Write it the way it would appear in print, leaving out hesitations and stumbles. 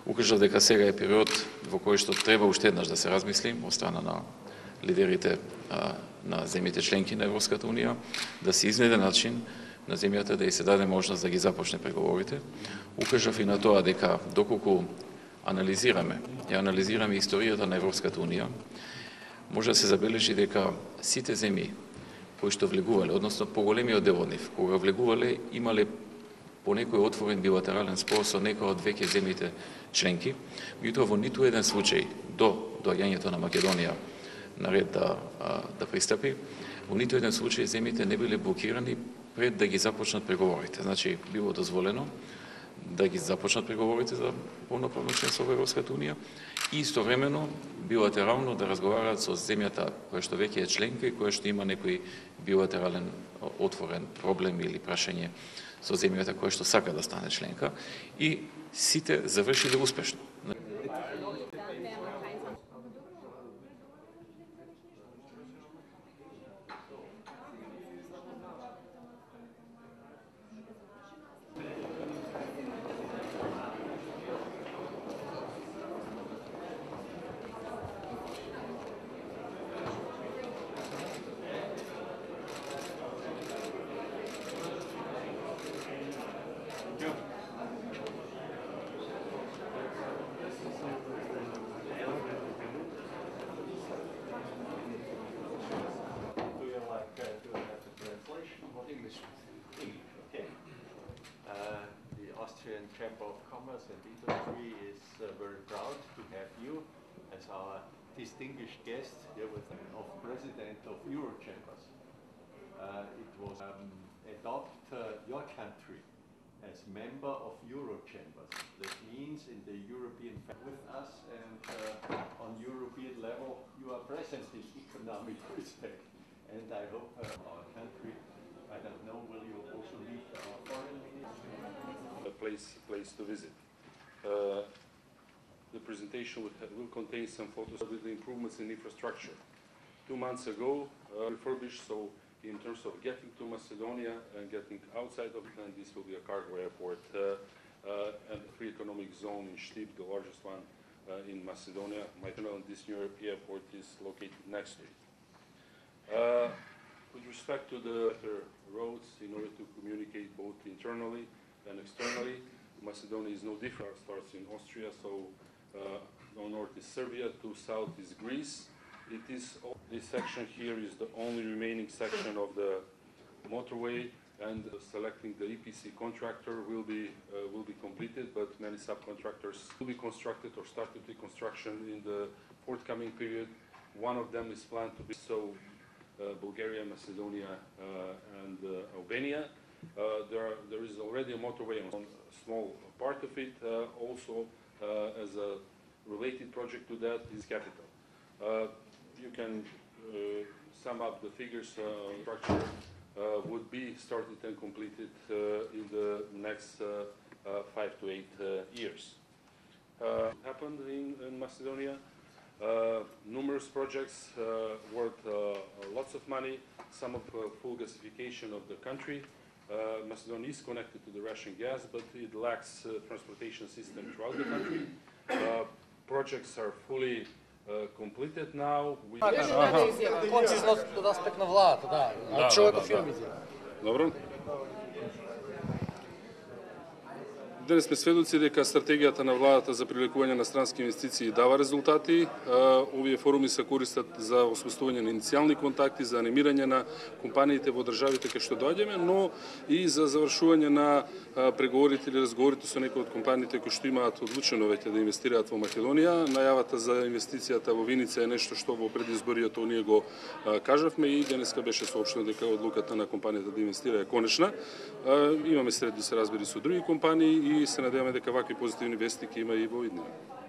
укажав дека сега е период во кој што треба уште еднаш да се размисли од страна на лидерите на земјите членки на Европската Унија, да се изнајде начин на земјата да ја се даде можност да ги започне преговорите. Укажав и на тоа дека доколку анализираме историјата на Европската Унија, може да се забележи дека сите земји кои што влегувале, односно поголемиот дел од нив, кога влегувале, имале по некој отворен билатерален спор со некој од веќе земјите членки, меѓутоа во ниту еден случај до доаѓањето на Македонија на ред да пристапи, во ниту еден случај земјите не биле блокирани пред да ги започнат преговорите. Значи, било дозволено да ги започнат преговорите за полноправно членство во Европската Унија и истовремено билатерално да разговараат со земјата која што веќе е членка и која што има некој билатерален отворен проблем или прашање со земјата која што сака да стане членка, и сите завршиле успешно. The Austrian Chamber of Commerce and Industry is very proud to have you as our distinguished guest here with of President of Eurochambers. It was adopt your country as member of Eurochambers. That means in the European family with us, and on European level you are present in economic respect. And I hope our country, I don't know, will you also meet our foreign minister? A place to visit. The presentation will contain some photos with the improvements in infrastructure. 2 months ago, refurbished, so in terms of getting to Macedonia and getting outside of it, and this will be a cargo airport and a free economic zone in Štip, the largest one in Macedonia. And this new airport is located next to it. With respect to the roads, in order to communicate both internally and externally, Macedonia is no different. It starts in Austria, so on north is Serbia, to south is Greece. This section here is the only remaining section of the motorway, and selecting the EPC contractor will be completed, but many subcontractors will be constructed or started the construction in the forthcoming period. One of them is planned to be Bulgaria, Macedonia, and Albania. There is already a motorway on a small part of it. Also, as a related project to that is capital. You can sum up the figures. Structure would be started and completed in the next 5 to 8 years. Happened in Macedonia. Numerous projects worth lots of money, some of full gasification of the country. Macedonia is connected to the Russian gas, but it lacks transportation system throughout the country. Projects are fully completed now. Концизност од аспект на владата, да. Човек од фирмите. Добро. Денес сме сведоци дека стратегијата на владата за привлекување на странски инвестиции дава резултати. Овие форуми се користат за осмислување на иницијални контакти, за анимирање на компаниите во државите кај што доаѓаме, но и за завршување на преговорите или разговорите со некои од компаниите кои што имаат одлучено веќе да инвестираат во Македонија. Најавата за инвестицијата во Виница е нешто што во предизборието ние го кажавме и денеска беше соопштено дека одлуката на компанијата да инвестира е конечна. Имаме средни се разбери со други компании и се надеваме дека вакви позитивни вести ќе има и во иднина.